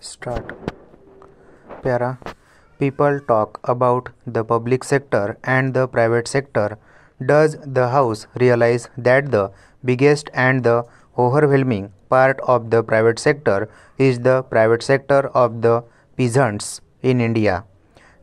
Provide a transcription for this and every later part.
Start. Para. People talk about the public sector and the private sector. Does the House realize that the biggest and the overwhelming part of the private sector is the private sector of the peasants in India?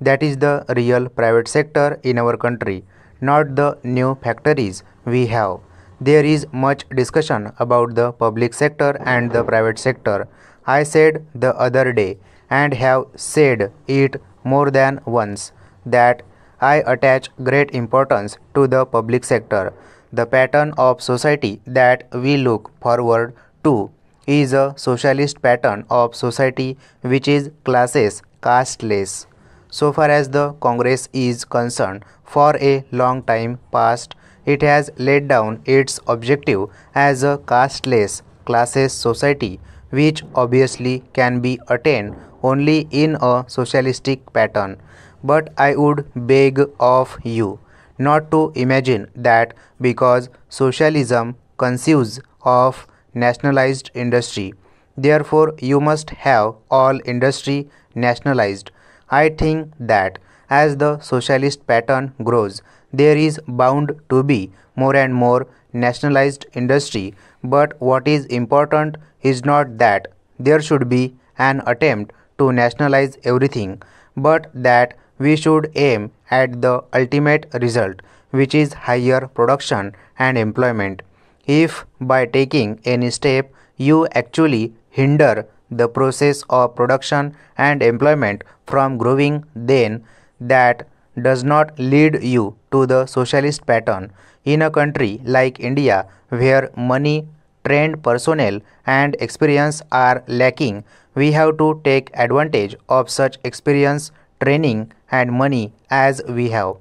That is the real private sector in our country, not the new factories we have. There is much discussion about the public sector and the private sector. I said the other day, and have said it more than once, that I attach great importance to the public sector. The pattern of society that we look forward to is a socialist pattern of society which is classes casteless. So far as the Congress is concerned, for a long time past, it has laid down its objective as a casteless classes society, which obviously can be attained only in a socialistic pattern. But I would beg of you not to imagine that because socialism conceives of nationalized industry, therefore you must have all industry nationalized. I think that as the socialist pattern grows, there is bound to be more and more nationalized industry, but what is important is not that there should be an attempt to nationalize everything, but that we should aim at the ultimate result, which is higher production and employment. If by taking any step you actually hinder the process of production and employment from growing, then that does not lead you to the socialist pattern. In a country like India, where money, trained personnel, and experience are lacking, we have to take advantage of such experience, training, and money as we have.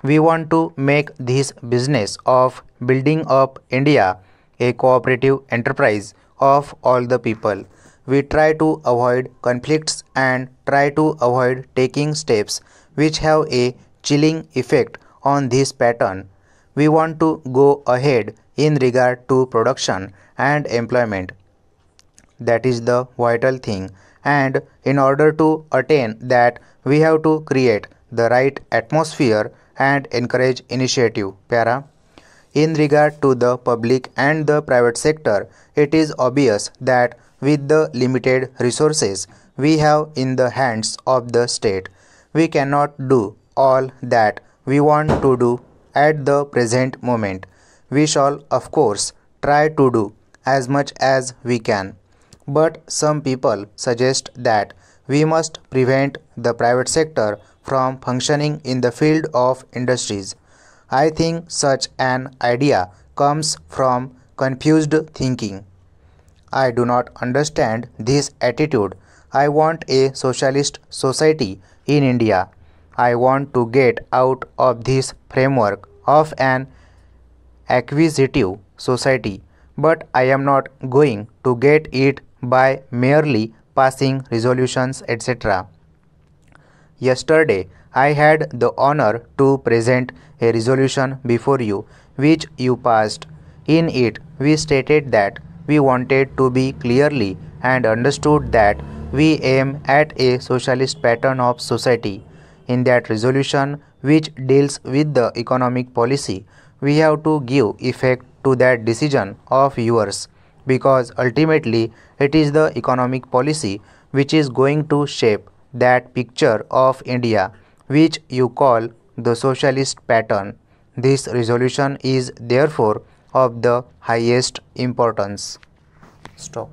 We want to make this business of building up India a cooperative enterprise of all the people. We try to avoid conflicts and try to avoid taking steps which have a chilling effect on this pattern. We want to go ahead in regard to production and employment. That is the vital thing, and in order to attain that, we have to create the right atmosphere and encourage initiative. Para. In regard to the public and the private sector, it is obvious that with the limited resources we have in the hands of the state, we cannot do all that we want to do at the present moment. We shall, of course, try to do as much as we can. But some people suggest that we must prevent the private sector from functioning in the field of industries. I think such an idea comes from confused thinking. I do not understand this attitude. I want a socialist society in India. I want to get out of this framework of an acquisitive society, but I am not going to get it by merely passing resolutions, etc. Yesterday, I had the honor to present a resolution before you, which you passed. In it, we stated that we wanted to be clearly and understood that we aim at a socialist pattern of society. In that resolution, which deals with the economic policy, we have to give effect to that decision of yours, because ultimately it is the economic policy which is going to shape that picture of India which you call the socialist pattern. This resolution is therefore of the highest importance. Stop.